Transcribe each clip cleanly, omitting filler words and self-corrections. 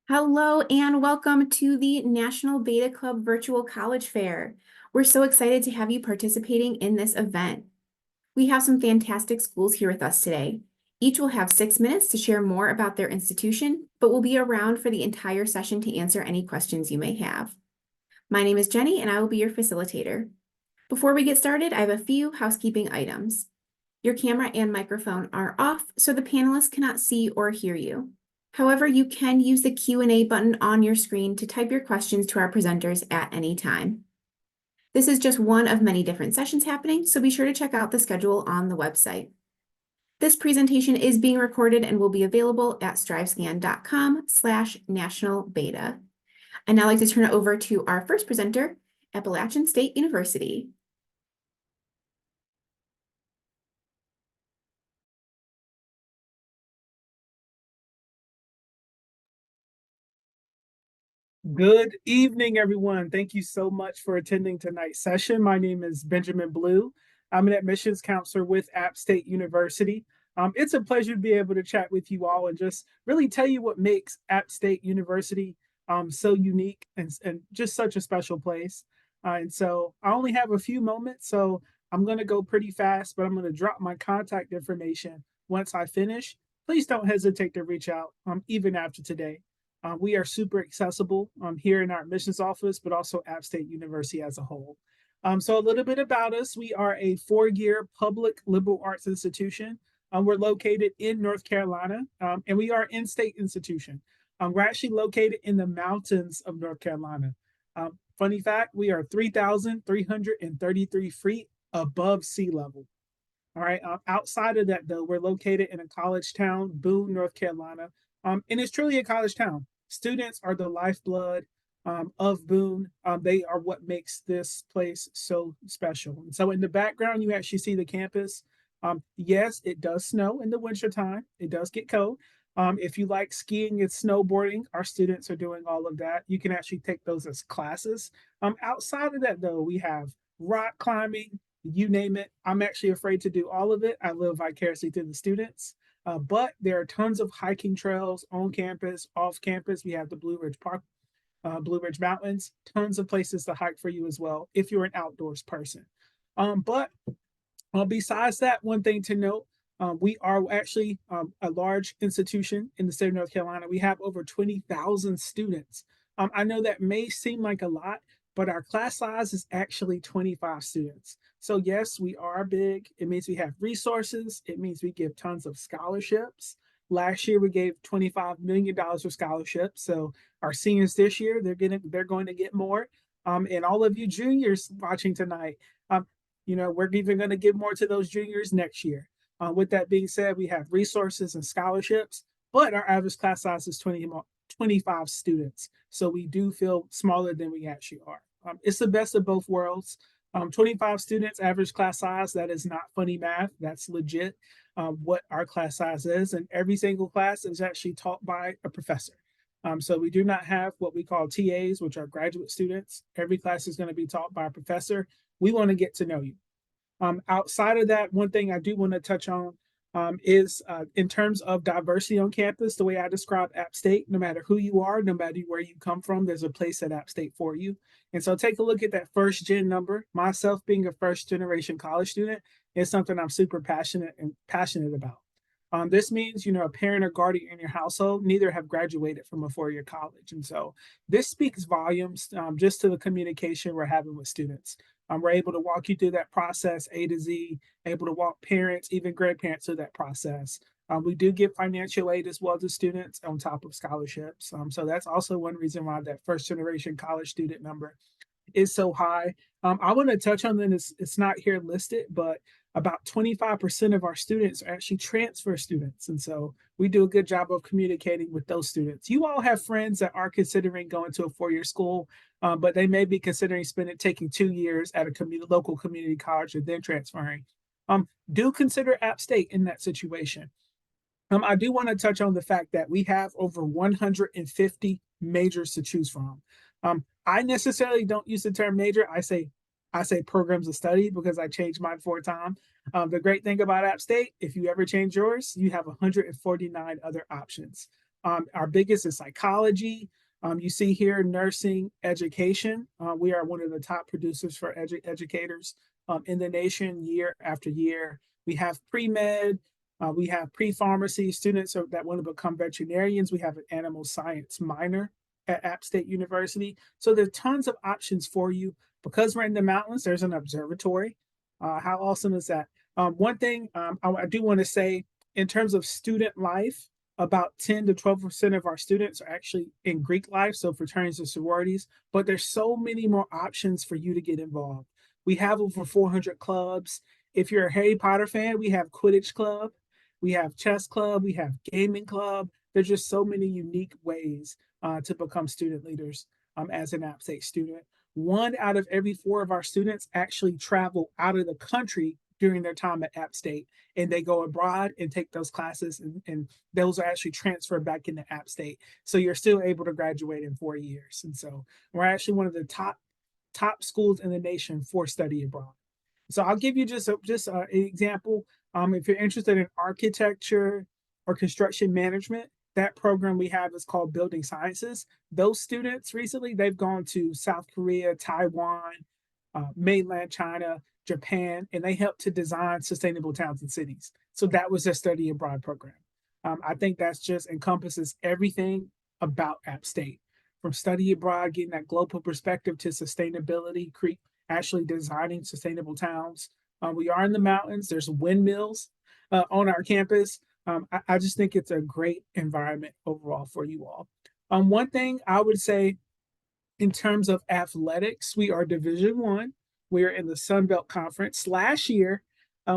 Hello and welcome to the National Beta Club Virtual College Fair. We're so excited to have you participating in this event. We have some fantastic schools here with us today. Each will have 6 minutes to share more about their institution, but will be around for the entire session to answer any questions you may have. My name is Jenny and I will be your facilitator. Before we get started, I have a few housekeeping items. Your camera and microphone are off, so the panelists cannot see or hear you. However, you can use the Q&A button on your screen to type your questions to our presenters at any time. This is just one of many different sessions happening, so be sure to check out the schedule on the website. This presentation is being recorded and will be available at strivescan.com/nationalbeta. I'd now like to turn it over to our first presenter, Appalachian State University. Good evening, everyone. Thank you so much for attending tonight's session. My name is Benjamin Blue. I'm an admissions counselor with App State University. It's a pleasure to be able to chat with you all and just really tell you what makes App State University so unique and just such a special place. And so I only have a few moments, so I'm going to go pretty fast, but I'm going to drop my contact information once I finish. Please don't hesitate to reach out even after today. We are super accessible here in our admissions office, but also App State University as a whole. So a little bit about us. We are a 4-year public liberal arts institution. We're located in North Carolina, and we are an in-state institution. We're actually located in the mountains of North Carolina. Funny fact, we are 3,333 feet above sea level. All right. Outside of that, though, we're located in a college town, Boone, North Carolina. And it's truly a college town. Students are the lifeblood of Boone. They are what makes this place so special. And so in the background, you actually see the campus. Yes, it does snow in the wintertime. It does get cold. If you like skiing and snowboarding, our students are doing all of that. You can actually take those as classes. Outside of that, though, we have rock climbing, you name it. I'm actually afraid to do all of it. I live vicariously through the students. But there are tons of hiking trails on campus, off campus. We have the Blue Ridge Park, Blue Ridge Mountains, tons of places to hike for you as well if you're an outdoors person. But besides that, one thing to note, we are actually a large institution in the state of North Carolina. We have over 20,000 students. I know that may seem like a lot, but our class size is actually 25 students. So yes, we are big. It means we have resources. It means we give tons of scholarships. Last year we gave $25 million of scholarships. So our seniors this year, they're going to get more. And all of you juniors watching tonight, we're even going to give more to those juniors next year. With that being said, we have resources and scholarships, but our average class size is 25 students. So we do feel smaller than we actually are. It's the best of both worlds. 25 students, average class size, that is not funny math. That's legit what our class size is. And every single class is actually taught by a professor. So we do not have what we call TAs, which are graduate students. Every class is going to be taught by a professor. We want to get to know you. Outside of that, one thing I do want to touch on is in terms of diversity on campus, the way I describe App State, no matter who you are, no matter where you come from, there's a place at App State for you. And so take a look at that first gen number. Myself being a first generation college student is something I'm super passionate about. This means, a parent or guardian in your household neither have graduated from a 4-year college. And so this speaks volumes just to the communication we're having with students. We're able to walk you through that process A to Z, able to walk parents, even grandparents through that process. We do give financial aid as well to students on top of scholarships. So that's also one reason why that first generation college student number is so high. I want to touch on this. It's not here listed, but about 25% of our students are actually transfer students. And so we do a good job of communicating with those students. You all have friends that are considering going to a 4-year school, but they may be considering taking 2 years at a local community college and then transferring. Do consider App State in that situation. I do want to touch on the fact that we have over 150 majors to choose from. I necessarily don't use the term major. I say programs of study because I changed mine 4 times. The great thing about App State, if you ever change yours, you have 149 other options. Our biggest is psychology. You see here nursing education. We are one of the top producers for educators in the nation year after year. We have pre-med, we have pre-pharmacy students that want to become veterinarians. We have an animal science minor at App State University. So there's tons of options for you. Because we're in the mountains, there's an observatory. How awesome is that? One thing I do want to say in terms of student life, about 10 to 12% of our students are actually in Greek life, so fraternities and sororities, but there's so many more options for you to get involved. We have over 400 clubs. If you're a Harry Potter fan, we have Quidditch Club, we have Chess Club, we have Gaming Club. There's just so many unique ways to become student leaders as an App State student. 1 out of every 4 of our students actually travel out of the country during their time at App State, and they go abroad and take those classes, and those are actually transferred back into App State. So you're still able to graduate in 4 years. And so we're actually one of the top schools in the nation for study abroad. So I'll give you just an example. If you're interested in architecture or construction management, that program we have is called Building Sciences. Those students recently, they've gone to South Korea, Taiwan, mainland China, Japan, and they help to design sustainable towns and cities. So that was their study abroad program. I think that's just encompasses everything about App State, from study abroad, getting that global perspective to sustainability, actually designing sustainable towns. We are in the mountains. There's windmills on our campus. I just think it's a great environment overall for you all. One thing I would say in terms of athletics, we are Division I. We are in the Sun Belt Conference. Last year,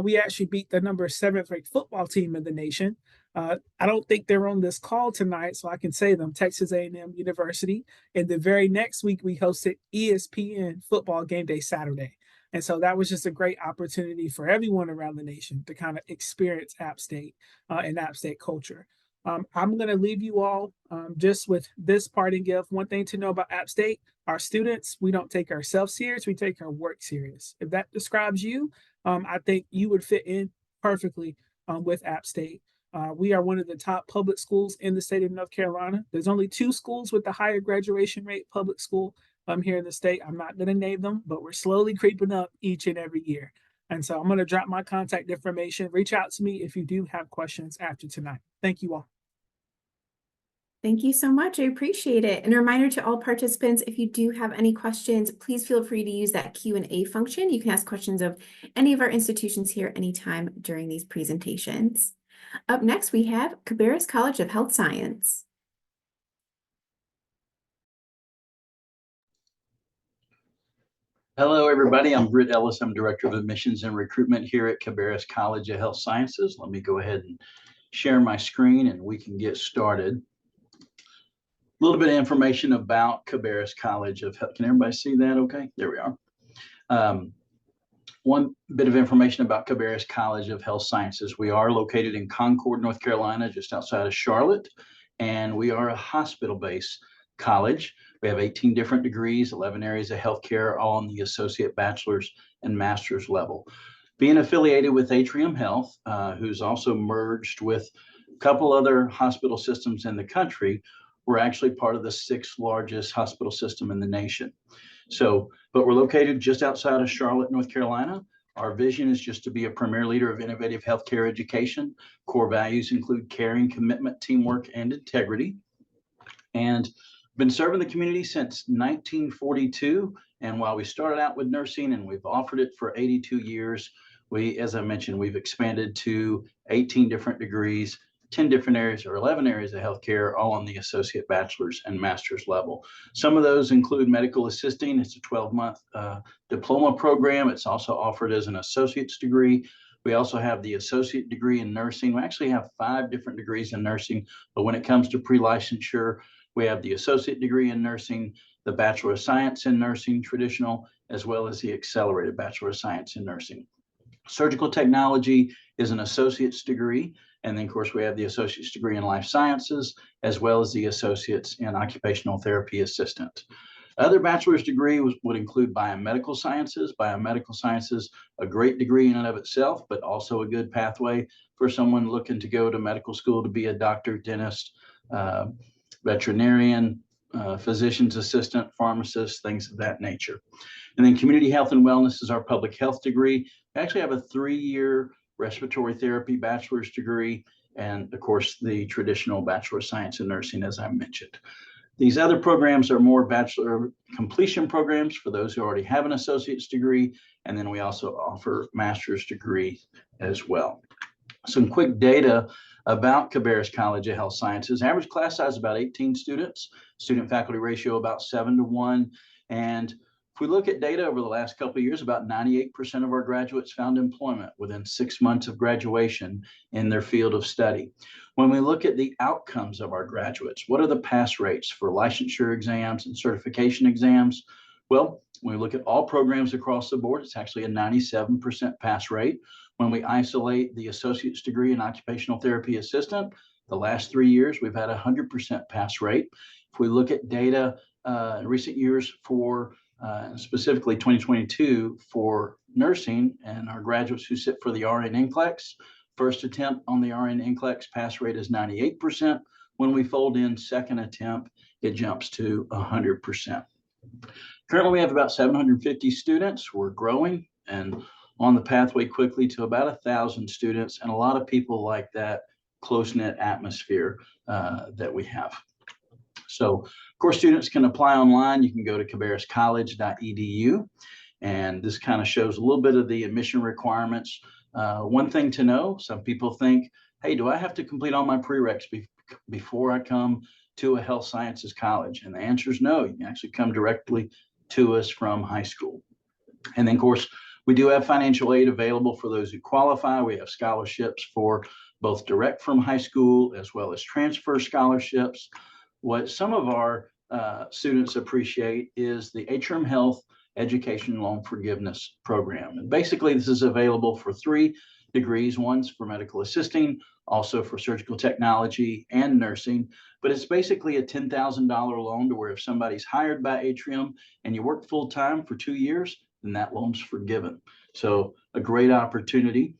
we actually beat the number 7th ranked football team in the nation. I don't think they're on this call tonight, so I can say them, Texas A&M University. And the very next week, we hosted ESPN Football Game Day Saturday. And so that was just a great opportunity for everyone around the nation to kind of experience App State and App State culture. I'm going to leave you all just with this parting gift. One thing to know about App State, our students, we don't take ourselves serious, we take our work serious. If that describes you, I think you would fit in perfectly with App State. We are one of the top public schools in the state of North Carolina. There's only 2 schools with the higher graduation rate public school here in the state. I'm not going to name them, but we're slowly creeping up each and every year. And so I'm going to drop my contact information. Reach out to me if you do have questions after tonight. Thank you all. Thank you so much. I appreciate it. And a reminder to all participants, if you do have any questions, please feel free to use that Q&A function. You can ask questions of any of our institutions here anytime during these presentations. Up next, we have Cabarrus College of Health Science. Hello, everybody. I'm Britt Ellis. I'm Director of Admissions and Recruitment here at Cabarrus College of Health Sciences. Let me go ahead and share my screen and we can get started. A little bit of information about Cabarrus College of Health. Can everybody see that okay? There we are. One bit of information about Cabarrus College of Health Sciences. We are located in Concord, North Carolina, just outside of Charlotte, and we are a hospital-based college. We have 18 different degrees, 11 areas of healthcare, all on the associate bachelor's and master's level. Being affiliated with Atrium Health, who's also merged with a couple other hospital systems in the country, we're actually part of the 6th largest hospital system in the nation. But we're located just outside of Charlotte, North Carolina. Our vision is just to be a premier leader of innovative healthcare education. Core values include caring, commitment, teamwork, and integrity. And been serving the community since 1942. And while we started out with nursing and we've offered it for 82 years, as I mentioned, we've expanded to 18 different degrees, 10 different areas or 11 areas of healthcare, all on the associate bachelor's and master's level. Some of those include medical assisting. It's a 12-month diploma program. It's also offered as an associate's degree. We also have the associate degree in nursing. We actually have 5 different degrees in nursing, but when it comes to pre-licensure, we have the associate degree in nursing, the Bachelor of Science in Nursing, traditional, as well as the accelerated Bachelor of Science in Nursing. Surgical technology is an associate's degree. And then, of course, we have the associate's degree in life sciences, as well as the associate's in occupational therapy assistant. Other bachelor's degree would include biomedical sciences. Biomedical sciences, a great degree in and of itself, but also a good pathway for someone looking to go to medical school to be a doctor, dentist, veterinarian, physician's assistant, pharmacist, things of that nature. And then community health and wellness is our public health degree. We actually have a 3-year respiratory therapy bachelor's degree, and of course, the traditional Bachelor of Science in Nursing, as I mentioned. These other programs are more bachelor completion programs for those who already have an associate's degree, and then we also offer master's degree as well. Some quick data about Cabarrus College of Health Sciences. Average class size about 18 students, student faculty ratio about 7-to-1. And if we look at data over the last couple of years, about 98% of our graduates found employment within 6 months of graduation in their field of study. When we look at the outcomes of our graduates, what are the pass rates for licensure exams and certification exams? Well, when we look at all programs across the board, it's actually a 97% pass rate. When we isolate the associate's degree in occupational therapy assistant, the last 3 years, we've had a 100% pass rate. If we look at data in recent years for specifically 2022 for nursing and our graduates who sit for the RN NCLEX, first attempt on the RN NCLEX pass rate is 98%. When we fold in second attempt, it jumps to 100%. Currently, we have about 750 students. We're growing and on the pathway quickly to about 1,000 students, and a lot of people like that close-knit atmosphere that we have. So, of course, students can apply online. You can go to cabarruscollege.edu, and this kind of shows a little bit of the admission requirements. One thing to know, some people think, hey, do I have to complete all my prereqs before I come to a health sciences college? And the answer is no. You can actually come directly to us from high school. And then, of course, we do have financial aid available for those who qualify. We have scholarships for both direct from high school as well as transfer scholarships. What some of our students appreciate is the Atrium Health Education Loan Forgiveness Program. And basically, this is available for 3 degrees. One's for medical assisting, also for surgical technology and nursing. But it's basically a $10,000 loan to where if somebody's hired by Atrium and you work full time for 2 years, then that loan's forgiven. So a great opportunity.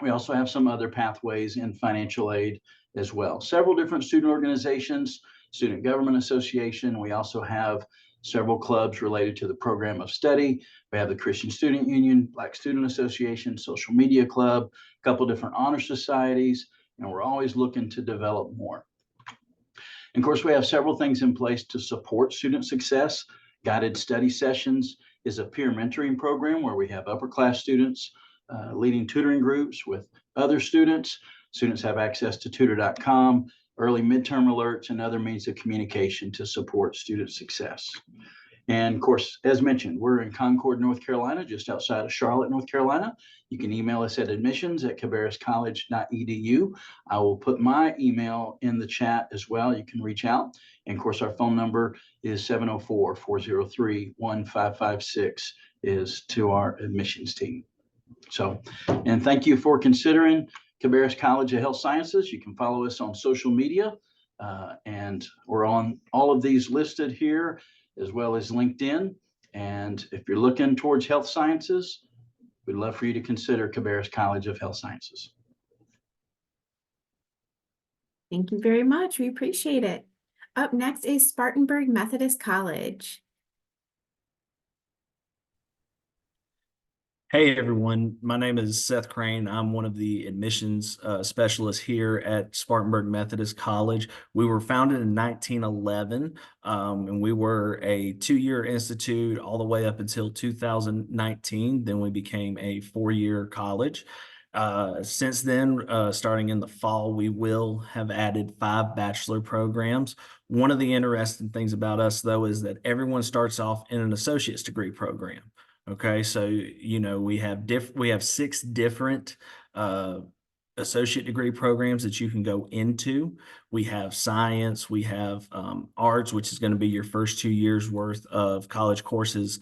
We also have some other pathways in financial aid as well. Several different student organizations, Student Government Association. We also have several clubs related to the program of study. We have the Christian Student Union, Black Student Association, Social Media Club, a couple different honor societies, and we're always looking to develop more. And of course, we have several things in place to support student success. Guided study sessions is a peer mentoring program where we have upper class students leading tutoring groups with other students. Students have access to tutor.com, early midterm alerts, and other means of communication to support student success. And of course, as mentioned, we're in Concord, North Carolina, just outside of Charlotte, North Carolina. You can email us at admissions@cabarruscollege.edu. I will put my email in the chat as well. You can reach out. And of course, our phone number is 704-403-1556 is to our admissions team. So, and thank you for considering Cabarrus College of Health Sciences. You can follow us on social media, and we're on all of these listed here, as well as LinkedIn. And if you're looking towards health sciences, we'd love for you to consider Cabarrus College of Health Sciences. Thank you very much. We appreciate it. Up next is Spartanburg Methodist College. Hey everyone, my name is Seth Crane. I'm one of the admissions specialists here at Spartanburg Methodist College. We were founded in 1911, and we were a 2-year institute all the way up until 2019. Then we became a 4-year college. Since then, starting in the fall, we will have added 5 bachelor programs. One of the interesting things about us, though, is that everyone starts off in an associate's degree program. Okay, so we have 6 different associate degree programs that you can go into. We have science, we have arts, which is going to be your first 2 years worth of college courses.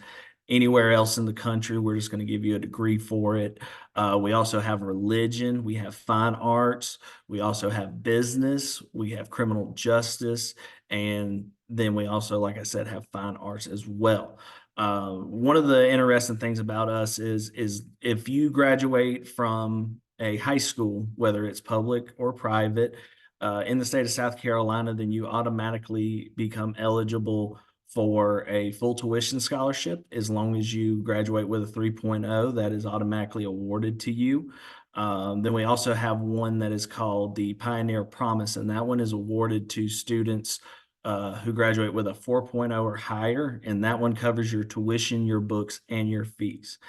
Anywhere else in the country, we're just going to give you a degree for it. We also have religion, we have fine arts, we also have business, we have criminal justice, and then we also, like I said, have fine arts as well. One of the interesting things about us is if you graduate from a high school, whether it's public or private, in the state of South Carolina, then you automatically become eligible for a full tuition scholarship. As long as you graduate with a 3.0, that is automatically awarded to you. Then we also have one that is called the Pioneer Promise, and that one is awarded to students who graduate with a 4.0 or higher, and that one covers your tuition, your books, and your fees.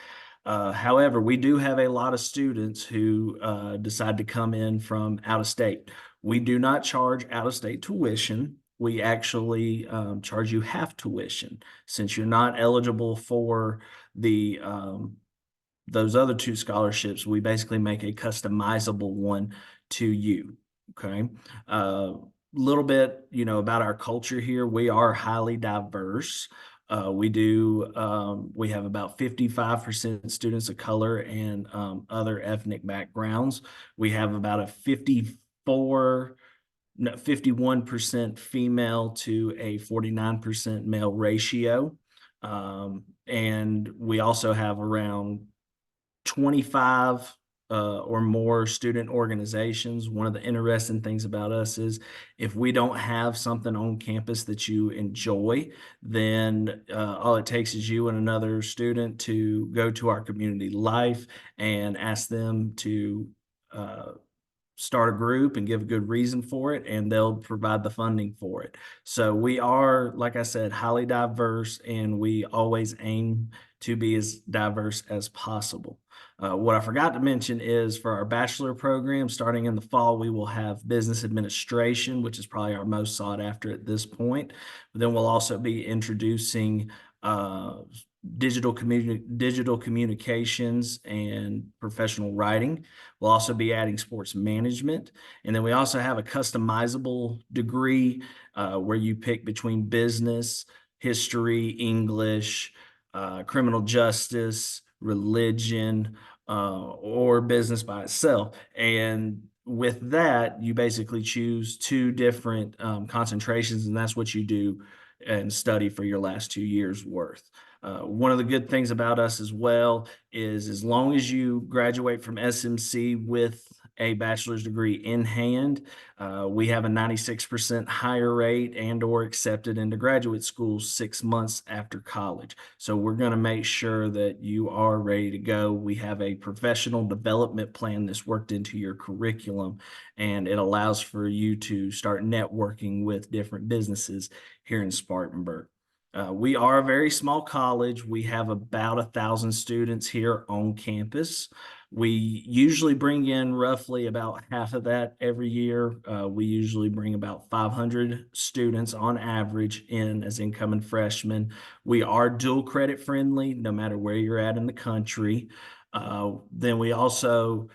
However, we do have a lot of students who decide to come in from out of state. We do not charge out-of-state tuition. We actually charge you half tuition. Since you're not eligible for the those other two scholarships, we basically make a customizable one to you. Okay. Little bit, about our culture here. We are highly diverse. We have about 55% students of color and other ethnic backgrounds. We have about a 51% female to a 49% male ratio. And we also have around 25 or more student organizations. One of the interesting things about us is if we don't have something on campus that you enjoy, then all it takes is you and another student to go to our community life and ask them to start a group and give a good reason for it, and they'll provide the funding for it. So we are, like I said, highly diverse, and we always aim to be as diverse as possible. What I forgot to mention is for our bachelor program, starting in the fall, we will have business administration, which is probably our most sought after at this point. But then we'll also be introducing digital communications and professional writing. We'll also be adding sports management. And then we also have a customizable degree where you pick between business, history, English, criminal justice, religion, or business by itself. And with that, you basically choose two different concentrations, and that's what you do and study for your last 2 years worth. One of the good things about us as well is as long as you graduate from SMC with a bachelor's degree in hand, we have a 96% higher rate and or accepted into graduate school 6 months after college. So we're going to make sure that you are ready to go. We have a professional development plan that's worked into your curriculum, and it allows for you to start networking with different businesses here in Spartanburg. We are a very small college. We have about 1,000 students here on campus. We usually bring in roughly about half of that every year. We usually bring about 500 students on average in as incoming freshmen. We are dual credit friendly, no matter where you're at in the country. Then we also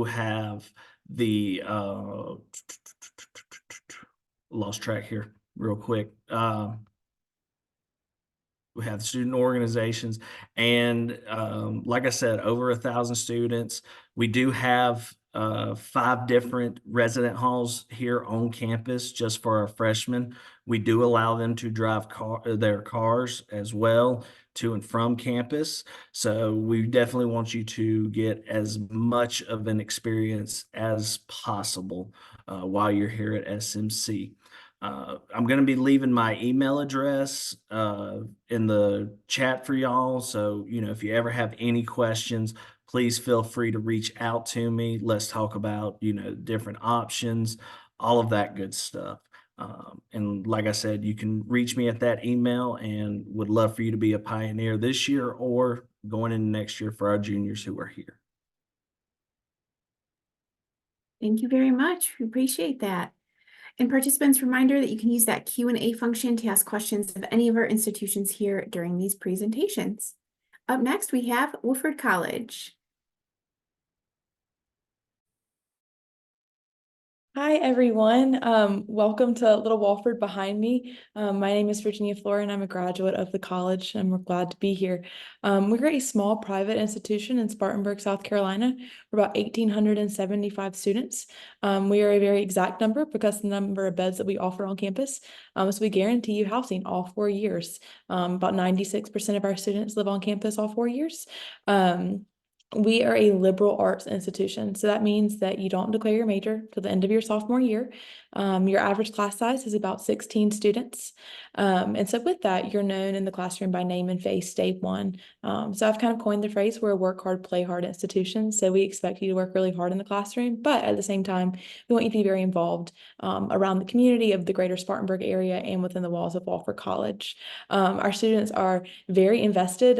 have the lost track here real quick. We have student organizations, and like I said, over 1,000 students. We do have 5 different resident halls here on campus just for our freshmen. We do allow them to drive their cars as well to and from campus. So we definitely want you to get as much of an experience as possible while you're here at SMC. I'm going to be leaving my email address in the chat for y'all. So, if you ever have any questions, please feel free to reach out to me. Let's talk about, different options, all of that good stuff. And like I said, you can reach me at that email, and would love for you to be a pioneer this year or going into next year for our juniors who are here. Thank you very much. We appreciate that. And participants, reminder that you can use that Q&A function to ask questions of any of our institutions here during these presentations. Up next, we have Wofford College. Hi, everyone. Welcome to Little Wofford behind me. My name is Virginia Flora, and I'm a graduate of the college, and we're glad to be here. We're a small private institution in Spartanburg, South Carolina. We're about 1,875 students. We are a very exact number because the number of beds that we offer on campus. So we guarantee you housing all 4 years. About 96% of our students live on campus all 4 years. We are a liberal arts institution, so that means that you don't declare your major till the end of your sophomore year. Your average class size is about 16 students. And so with that, you're known in the classroom by name and face day one. So I've kind of coined the phrase, we're a work hard, play hard institution. So we expect you to work really hard in the classroom, but at the same time, we want you to be very involved around the community of the greater Spartanburg area and within the walls of Wofford College. Our students are very invested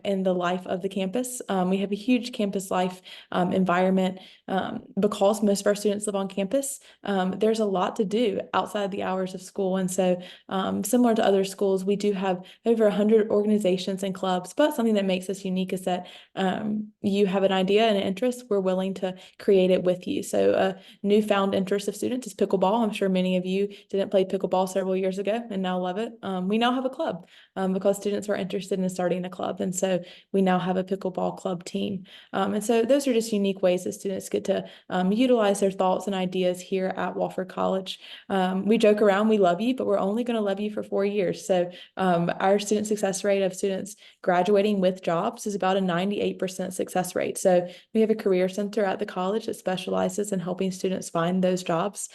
in the life of the campus. We have a huge campus life environment because most of our students live on campus. There's a lot to do outside the hours of school. And so similar to other schools, we do have over 100 organizations and clubs, but something that makes us unique is that you have an idea and an interest, we're willing to create it with you. So a newfound interest of students is pickleball. I'm sure many of you didn't play pickleball several years ago and now love it. We now have a club because students were interested in starting a club. And so we now have a pickleball club team. And so those are just unique ways that students get to utilize their thoughts and ideas here at Wofford College. We joke around, we love you, but we're only going to love you for 4 years. So our student success rate of students graduating with jobs is about a 98% success rate. So we have a career center at the college that specializes in helping students find those jobs.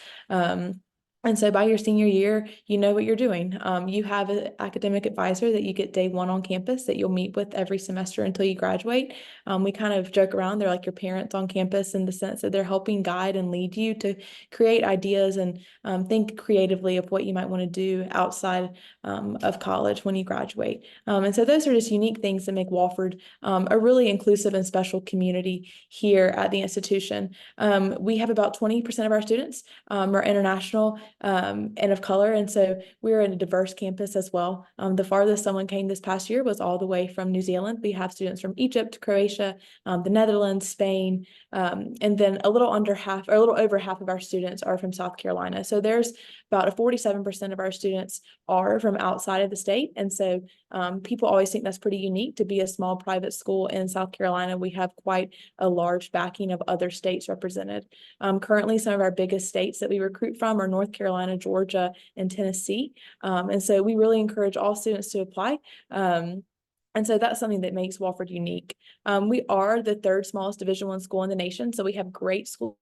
And so by your senior year, you know what you're doing. You have an academic advisor that you get day one on campus that you'll meet with every semester until you graduate. We kind of joke around, they're like your parents on campus in the sense that they're helping guide and lead you to create ideas and think creatively of what you might want to do outside of college when you graduate. And so those are just unique things that make Wofford a really inclusive and special community here at the institution. We have about 20% of our students are international and of color. And so we're in a diverse campus as well. The farthest someone came this past year was all the way from New Zealand. We have students from Egypt, Croatia, the Netherlands, Spain, and then a little over half of our students are from South Carolina. So there's about 47% of our students are from outside of the state. And so people always think that's pretty unique to be a small private school in South Carolina. We have quite a large backing of other states represented. Currently, some of our biggest states that we recruit from are North Carolina, Georgia, and Tennessee. And so we really encourage all students to apply. And so that's something that makes Wofford unique. We are the third smallest Division I school in the nation. So we have great schools.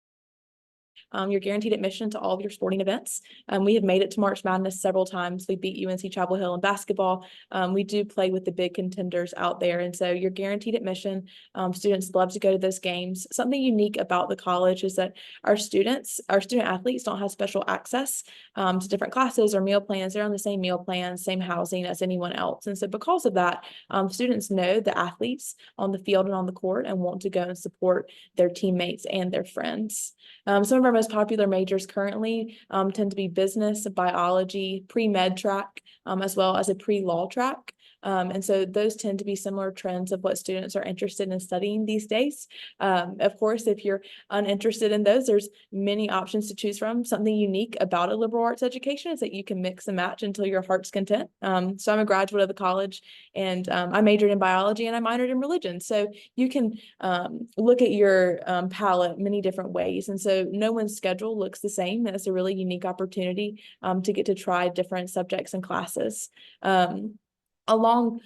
You're guaranteed admission to all of your sporting events. We have made it to March Madness several times. We beat UNC Chapel Hill in basketball. We do play with the big contenders out there. And so you're guaranteed admission. Students love to go to those games. Something unique about the college is that our student athletes don't have special access to different classes or meal plans. They're on the same meal plans, same housing as anyone else. And so because of that, students know the athletes on the field and on the court and want to go and support their teammates and their friends. Some of our most popular majors currently tend to be business, biology, pre-med track, as well as a pre-law track. And so those tend to be similar trends of what students are interested in studying these days. Of course, if you're uninterested in those, there's many options to choose from. Something unique about a liberal arts education is that you can mix and match until your heart's content. So I'm a graduate of the college, and I majored in biology and I minored in religion. So you can look at your palette many different ways. And so no one's schedule looks the same. That's a really unique opportunity to get to try different subjects and classes. Along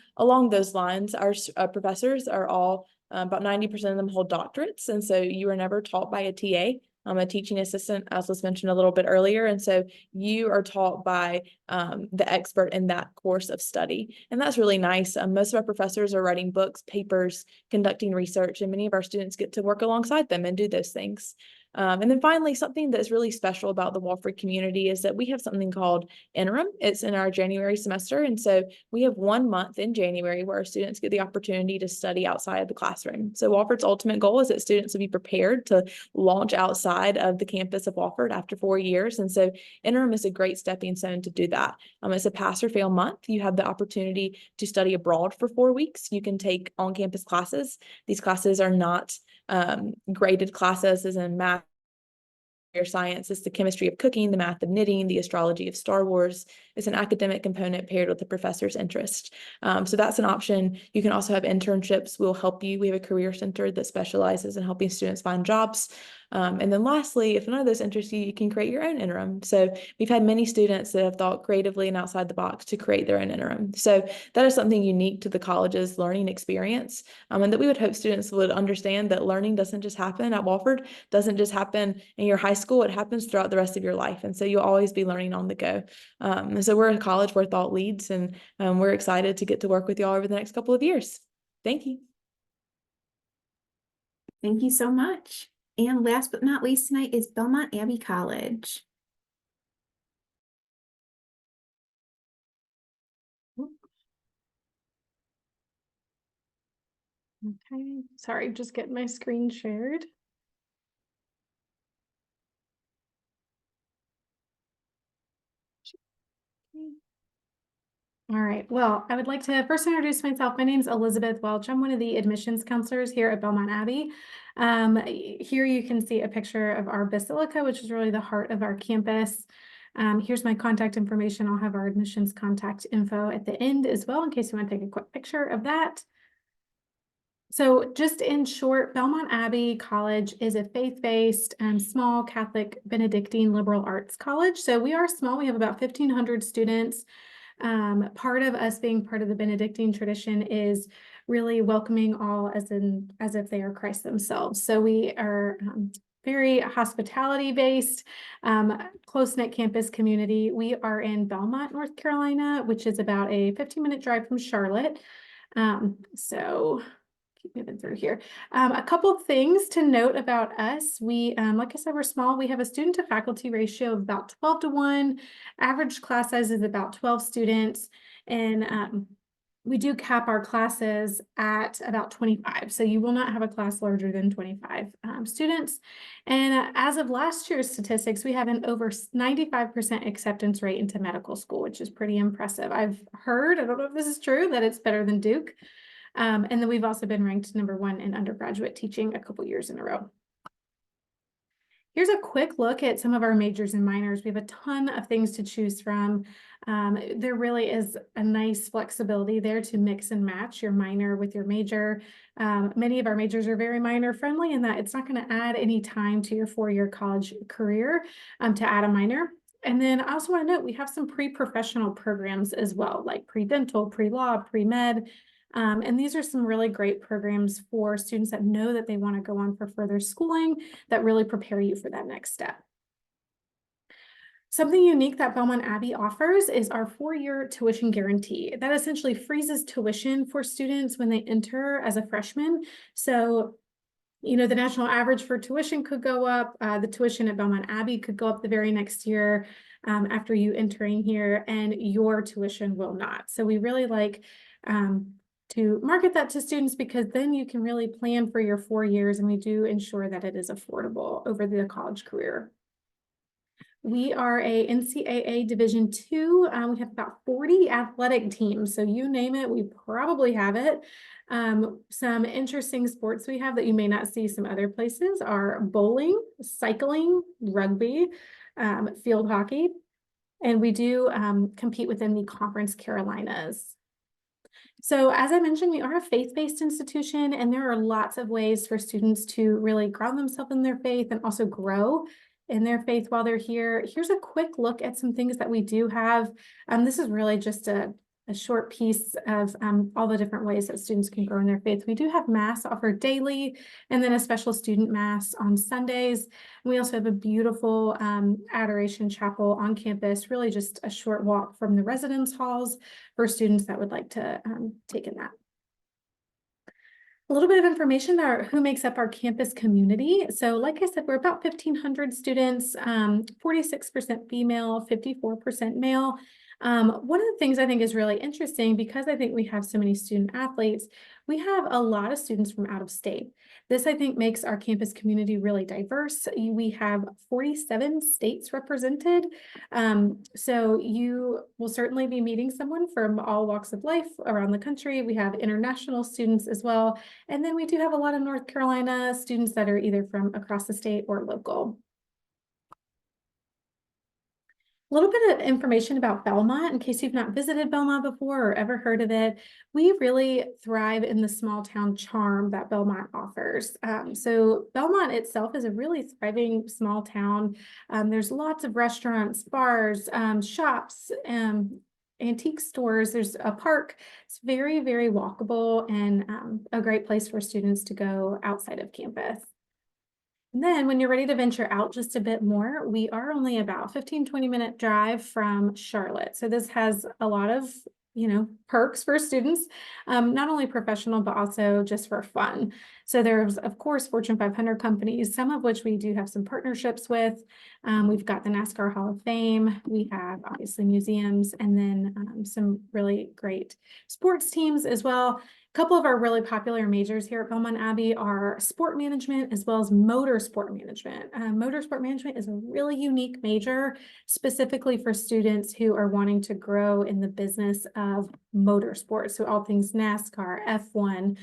those lines, our professors are all about 90% of them hold doctorates. And so you are never taught by a TA. A teaching assistant, as was mentioned a little bit earlier. And so you are taught by the expert in that course of study. And that's really nice. Most of our professors are writing books, papers, conducting research, and many of our students get to work alongside them and do those things. And then finally, something that's really special about the Wofford community is that we have something called interim. It's in our January semester. And so we have 1 month in January where our students get the opportunity to study outside of the classroom. So Wofford's ultimate goal is that students will be prepared to launch outside of the campus of Wofford after 4 years. And so interim is a great stepping stone to do that. It's a pass or fail month. You have the opportunity to study abroad for 4 weeks. You can take on-campus classes. These classes are not graded classes as in math or science. It's the chemistry of cooking, the math of knitting, the astrology of Star Wars. It's an academic component paired with the professor's interest. So that's an option. You can also have internships. We'll help you. We have a career center that specializes in helping students find jobs. And then lastly, if none of those interest you, you can create your own interim. So we've had many students that have thought creatively and outside the box to create their own interim. So that is something unique to the college's learning experience, and that we would hope students would understand that learning doesn't just happen at Wofford, doesn't just happen in your high school, it happens throughout the rest of your life. And so you'll always be learning on the go. And so we're a college where thought leads, and we're excited to get to work with y'all over the next couple of years. Thank you. Thank you so much. And last but not least tonight is Belmont Abbey College. Okay, sorry, just getting my screen shared. All right, well, I would like to first introduce myself. My name is Elizabeth Welch. I'm one of the admissions counselors here at Belmont Abbey. Here you can see a picture of our basilica, which is really the heart of our campus. Here's my contact information. I'll have our admissions contact info at the end as well, in case you want to take a quick picture of that. So just in short, Belmont Abbey College is a faith-based small Catholic Benedictine liberal arts college. So we are small. We have about 1,500 students. Part of us being part of the Benedictine tradition is really welcoming all as if they are Christ themselves. So we are very hospitality based, close-knit campus community. We are in Belmont, North Carolina, which is about a 15-minute drive from Charlotte. So keep moving through here. A couple things to note about us. We, like I said, we're small. We have a student to faculty ratio of about 12-to-1. Average class size is about 12 students. And we do cap our classes at about 25. So you will not have a class larger than 25 students. And as of last year's statistics, we have an over 95% acceptance rate into medical school, which is pretty impressive. I've heard, I don't know if this is true, that it's better than Duke. And then we've also been ranked #1 in undergraduate teaching a couple years in a row. Here's a quick look at some of our majors and minors. We have a ton of things to choose from. There really is a nice flexibility there to mix and match your minor with your major. Many of our majors are very minor friendly in that it's not going to add any time to your 4-year college career to add a minor. And then I also want to note we have some pre-professional programs as well, like pre-dental, pre-law, pre-med. And these are some really great programs for students that know that they want to go on for further schooling that really prepare you for that next step. Something unique that Belmont Abbey offers is our 4-year tuition guarantee. That essentially freezes tuition for students when they enter as a freshman. So, you know, the national average for tuition could go up. The tuition at Belmont Abbey could go up the very next year after you entering here, and your tuition will not. So we really like to market that to students because then you can really plan for your 4 years, and we do ensure that it is affordable over the college career. We are a NCAA Division II. We have about 40 athletic teams. So you name it, we probably have it. Some interesting sports we have that you may not see some other places are bowling, cycling, rugby, field hockey, and we do compete within the Conference Carolinas. So as I mentioned, we are a faith-based institution, and there are lots of ways for students to really ground themselves in their faith and also grow in their faith while they're here. Here's a quick look at some things that we do have. This is really just a short piece of all the different ways that students can grow in their faith. We do have Mass offered daily, and then a special student Mass on Sundays. We also have a beautiful adoration chapel on campus, really just a short walk from the residence halls for students that would like to take in that. A little bit of information about who makes up our campus community. So like I said, we're about 1,500 students, 46% female, 54% male. One of the things I think is really interesting, because I think we have so many student athletes, we have a lot of students from out of state. This, I think, makes our campus community really diverse. We have 47 states represented. So you will certainly be meeting someone from all walks of life around the country. We have international students as well. And then we do have a lot of North Carolina students that are either from across the state or local. A little bit of information about Belmont, in case you've not visited Belmont before or ever heard of it. We really thrive in the small town charm that Belmont offers. So Belmont itself is a really thriving small town. There's lots of restaurants, bars, shops, antique stores. There's a park. It's very, very walkable and a great place for students to go outside of campus. And then when you're ready to venture out just a bit more, we are only about 15-20 minute drive from Charlotte. So this has a lot of, perks for students, not only professional, but also just for fun. So there's, of course, Fortune 500 companies, some of which we do have some partnerships with. We've got the NASCAR Hall of Fame. We have obviously museums, and then some really great sports teams as well. A couple of our really popular majors here at Belmont Abbey are sport management as well as motorsport management. Motorsport management is a really unique major, specifically for students who are wanting to grow in the business of motorsports. So all things NASCAR, F1,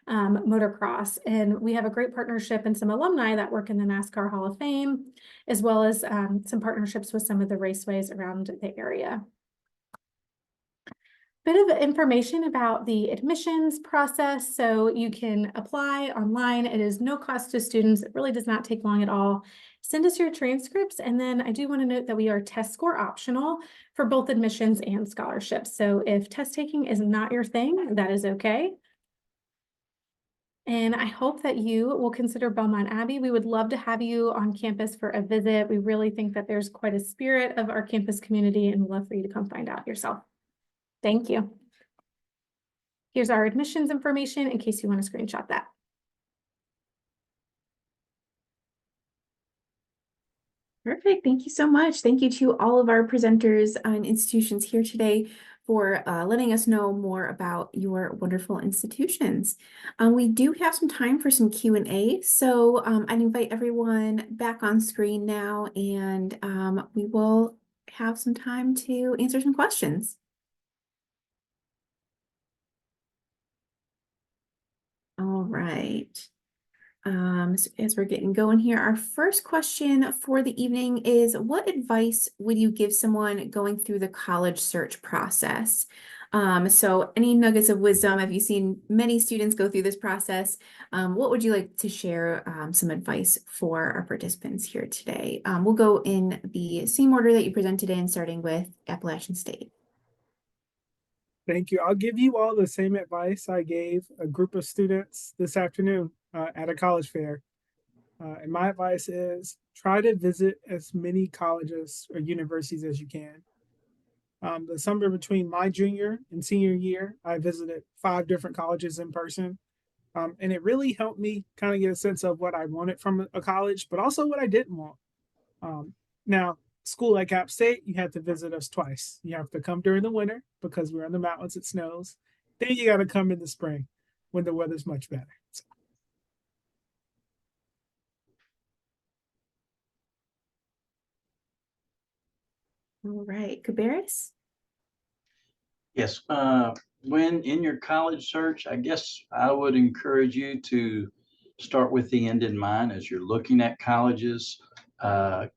motocross. And we have a great partnership and some alumni that work in the NASCAR Hall of Fame, as well as some partnerships with some of the raceways around the area. Bit of information about the admissions process. So you can apply online. It is no cost to students. It really does not take long at all. Send us your transcripts. And then I do want to note that we are test score optional for both admissions and scholarships. So if test taking is not your thing, that is okay. And I hope that you will consider Belmont Abbey. We would love to have you on campus for a visit. We really think that there's quite a spirit of our campus community, and we'd love for you to come find out yourself. Thank you. Here's our admissions information in case you want to screenshot that. Perfect. Thank you so much. Thank you to all of our presenters and institutions here today for letting us know more about your wonderful institutions. We do have some time for some Q&A, so I'd invite everyone back on screen now, and we will have some time to answer some questions. All right. So as we're getting going here, our first question for the evening is, what advice would you give someone going through the college search process? So any nuggets of wisdom? Have you seen many students go through this process? What would you like to share some advice for our participants here today? We'll go in the same order that you presented in, starting with Appalachian State. Thank you. I'll give you all the same advice I gave a group of students this afternoon at a college fair. And my advice is try to visit as many colleges or universities as you can. The summer between my junior and senior year, I visited 5 different colleges in person. And it really helped me kind of get a sense of what I wanted from a college, but also what I didn't want. Now, school like App State, you have to visit us twice. You have to come during the winter because we're in the mountains, it snows. Then you got to come in the spring when the weather's much better. So. All right, Cabarrus. Yes, when in your college search, I guess I would encourage you to start with the end in mind as you're looking at colleges.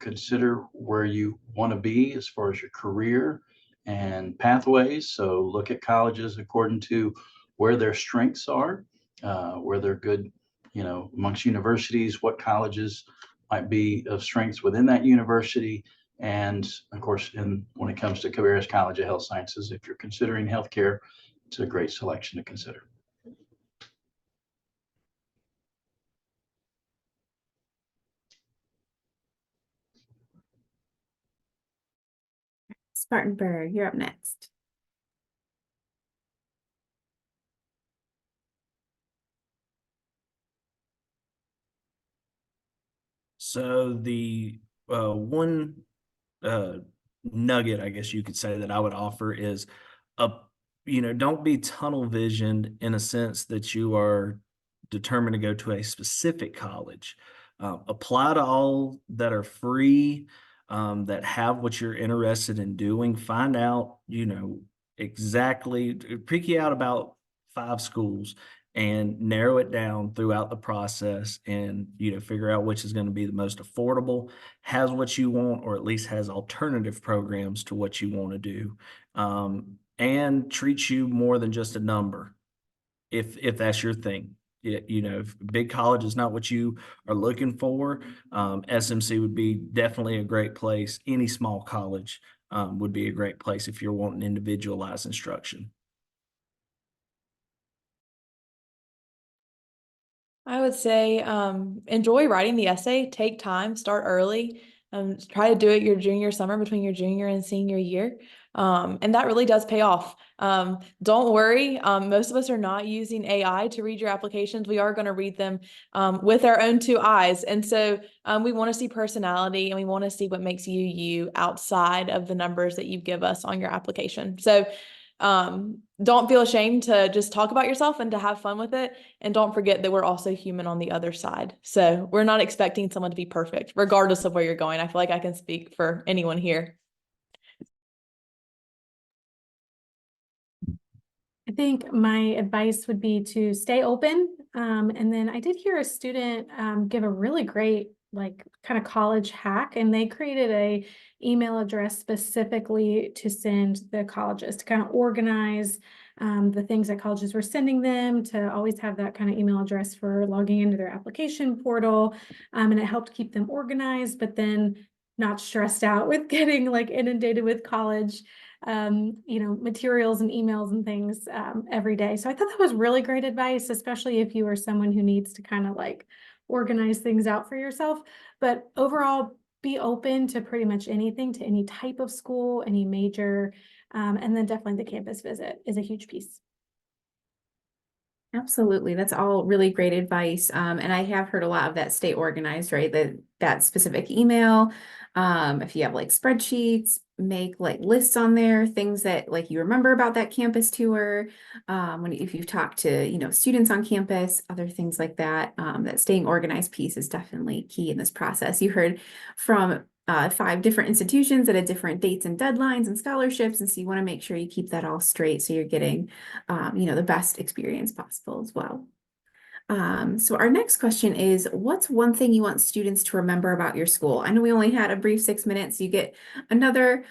Consider where you want to be as far as your career and pathways. So look at colleges according to where their strengths are, where they're good, amongst universities, what colleges might be of strengths within that university. And of course, when it comes to Cabarrus College of Health Sciences, if you're considering healthcare, it's a great selection to consider. Spartanburg, you're up next. So the one nugget, I guess you could say, that I would offer is don't be tunnel visioned in a sense that you are determined to go to a specific college. Apply to all that are free, that have what you're interested in doing. Find out, exactly, pick you out about 5 schools and narrow it down throughout the process, and figure out which is going to be the most affordable, has what you want, or at least has alternative programs to what you want to do, and treats you more than just a number, if that's your thing. If big college is not what you are looking for, SMC would be definitely a great place. Any small college would be a great place if you're wanting individualized instruction. I would say enjoy writing the essay, take time, start early, try to do it your junior summer between your junior and senior year. And that really does pay off. Don't worry, most of us are not using AI to read your applications. We are going to read them with our own two eyes. And so we want to see personality, and we want to see what makes you you outside of the numbers that you give us on your application. So don't feel ashamed to just talk about yourself and to have fun with it. And don't forget that we're also human on the other side. So we're not expecting someone to be perfect, regardless of where you're going. I feel like I can speak for anyone here. I think my advice would be to stay open. And then I did hear a student give a really great kind of college hack, and they created a email address specifically to send the colleges to kind of organize the things that colleges were sending them, to always have that kind of email address for logging into their application portal. And it helped keep them organized, but then not stressed out with getting inundated with college materials and emails and things every day. So I thought that was really great advice, especially if you are someone who needs to kind of organize things out for yourself. But overall, be open to pretty much anything, to any type of school, any major, and then definitely the campus visit is a huge piece. Absolutely. That's all really great advice. And I have heard a lot of that, stay organized, right? That specific email. If you have spreadsheets, make lists on there, things that you remember about that campus tour. If you've talked to, students on campus, other things like that, that staying organized piece is definitely key in this process. You heard from 5 different institutions that had different dates and deadlines and scholarships. And so you want to make sure you keep that all straight, so you're getting, the best experience possible as well. So our next question is, what's one thing you want students to remember about your school? I know we only had a brief 6 minutes. You get another,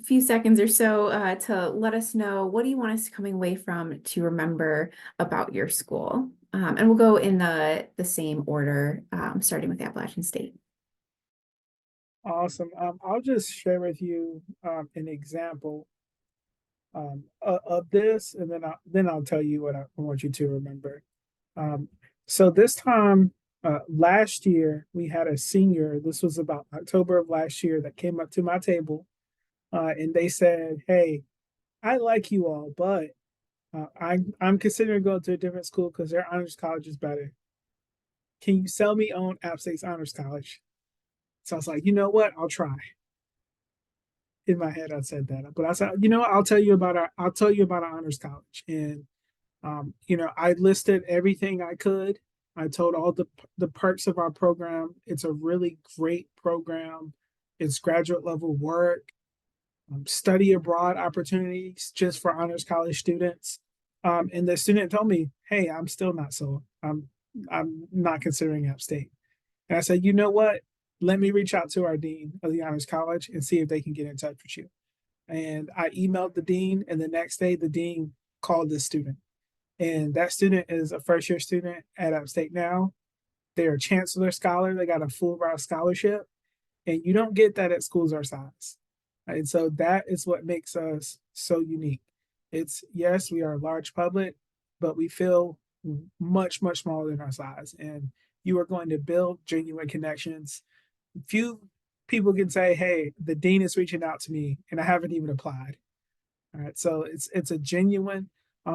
few seconds or so to let us know, what do you want us coming away from to remember about your school? And we'll go in the same order, starting with Appalachian State. Awesome. I'll just share with you an example of this, and then I'll tell you what I want you to remember. So this time last year, we had a senior. This was about October of last year, that came up to my table, and they said, "Hey, I like you all, but I'm considering going to a different school because their honors college is better. Can you sell me on App State's honors college?" So I was like, you know what? I'll try. In my head, I said that, but I said, I'll tell you about our honors college. And, I listed everything I could. I told all the perks of our program. It's a really great program. It's graduate level work, study abroad opportunities just for honors college students. And the student told me, "Hey, I'm still not sold. I'm not considering App State." And I said, you know what? Let me reach out to our dean of the honors college and see if they can get in touch with you. And I emailed the dean, and the next day the dean called the student. And that student is a first-year student at App State now. They're a chancellor scholar. They got a Fulbright scholarship. And you don't get that at schools our size. And so that is what makes us so unique. It's, yes, we are a large public, but we feel much, much smaller than our size. And you are going to build genuine connections. Few people can say, "Hey, the dean is reaching out to me and I haven't even applied." All right. So it's a genuine,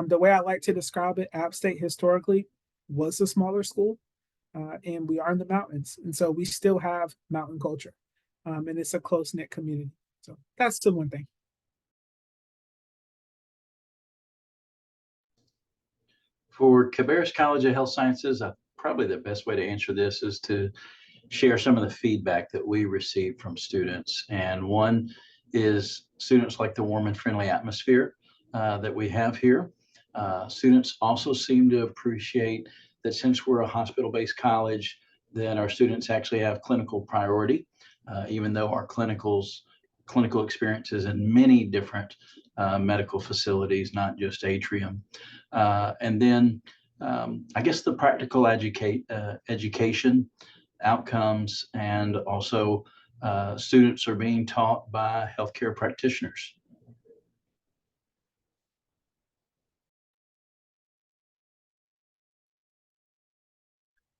the way I like to describe it, App State historically was a smaller school, and we are in the mountains. And so we still have mountain culture, and it's a close-knit community. So that's the one thing. For Cabarrus College of Health Sciences, probably the best way to answer this is to share some of the feedback that we receive from students. And one is students like the warm and friendly atmosphere that we have here. Students also seem to appreciate that since we're a hospital-based college, then our students actually have clinical priority, even though our clinical experiences in many different medical facilities, not just Atrium. And then I guess the practical education outcomes, and also students are being taught by healthcare practitioners.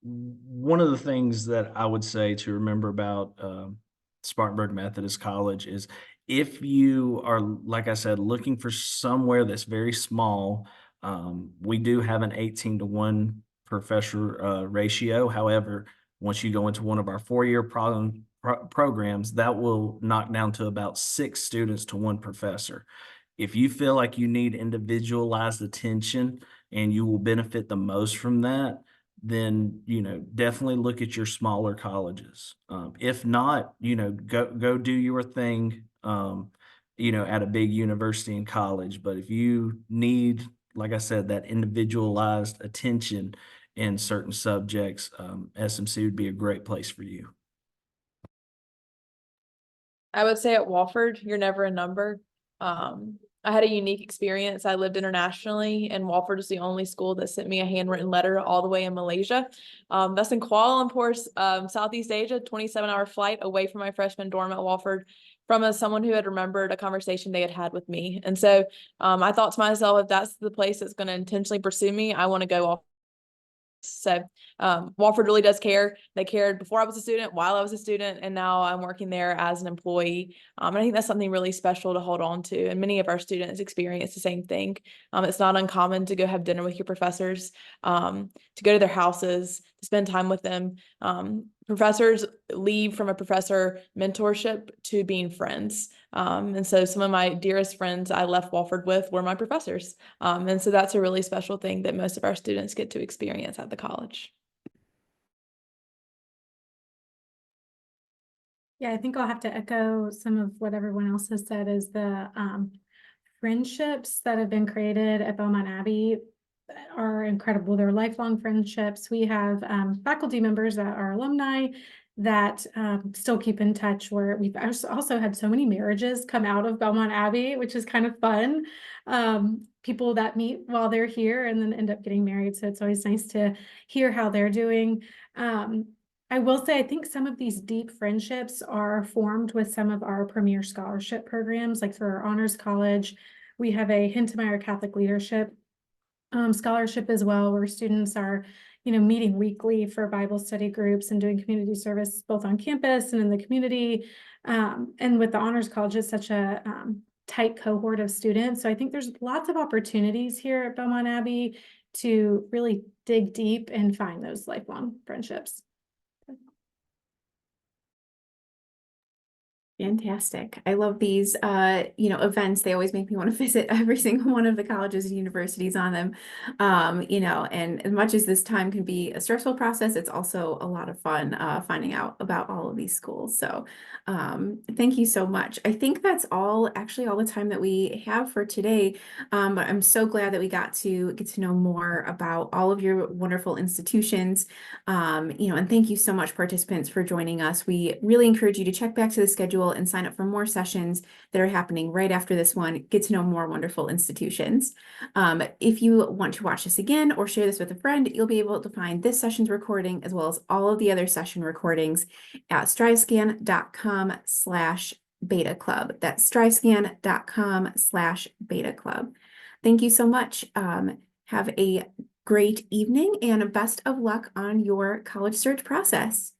One of the things that I would say to remember about Spartanburg Methodist College is if you are, like I said, looking for somewhere that's very small, we do have an 18-to-1 professor ratio. However, once you go into one of our four-year programs, that will knock down to about 6 students to 1 professor. If you feel like you need individualized attention and you will benefit the most from that, then, definitely look at your smaller colleges. If not, go do your thing, at a big university and college. But if you need, like I said, that individualized attention in certain subjects, SMC would be a great place for you. I would say at Wofford, you're never a number. I had a unique experience. I lived internationally, and Wofford is the only school that sent me a handwritten letter all the way in Malaysia. That's in Kuala Lumpur, Southeast Asia, 27-hour flight away from my freshman dorm at Wofford, from someone who had remembered a conversation they had had with me. And so I thought to myself, if that's the place that's going to intentionally pursue me, I want to go off. So Wofford really does care. They cared before I was a student, while I was a student, and now I'm working there as an employee. And I think that's something really special to hold on to. And many of our students experience the same thing. It's not uncommon to go have dinner with your professors, to go to their houses, to spend time with them. Professors leave from a professor mentorship to being friends. And so some of my dearest friends I left Wofford with were my professors. And so that's a really special thing that most of our students get to experience at the college. Yeah, I think I'll have to echo some of what everyone else has said, is the friendships that have been created at Belmont Abbey are incredible. They're lifelong friendships. We have faculty members that are alumni that still keep in touch, where we've also had so many marriages come out of Belmont Abbey, which is kind of fun. People that meet while they're here and then end up getting married. So it's always nice to hear how they're doing. I will say, I think some of these deep friendships are formed with some of our premier scholarship programs. Like for our honors college, we have a Hintemeyer Catholic Leadership scholarship as well, where students are, meeting weekly for Bible study groups and doing community service both on campus and in the community. And with the honors college, it's such a tight cohort of students. So I think there's lots of opportunities here at Belmont Abbey to really dig deep and find those lifelong friendships. Fantastic. I love these, events. They always make me want to visit every single one of the colleges and universities on them. And as much as this time can be a stressful process, it's also a lot of fun finding out about all of these schools. So thank you so much. I think that's all the time that we have for today. But I'm so glad that we got to get to know more about all of your wonderful institutions. And thank you so much, participants, for joining us. We really encourage you to check back to the schedule and sign up for more sessions that are happening right after this one. Get to know more wonderful institutions. If you want to watch this again or share this with a friend, you'll be able to find this session's recording as well as all of the other session recordings at strivescan.com/beta club. That's strivescan.com/beta club. Thank you so much. Have a great evening and best of luck on your college search process.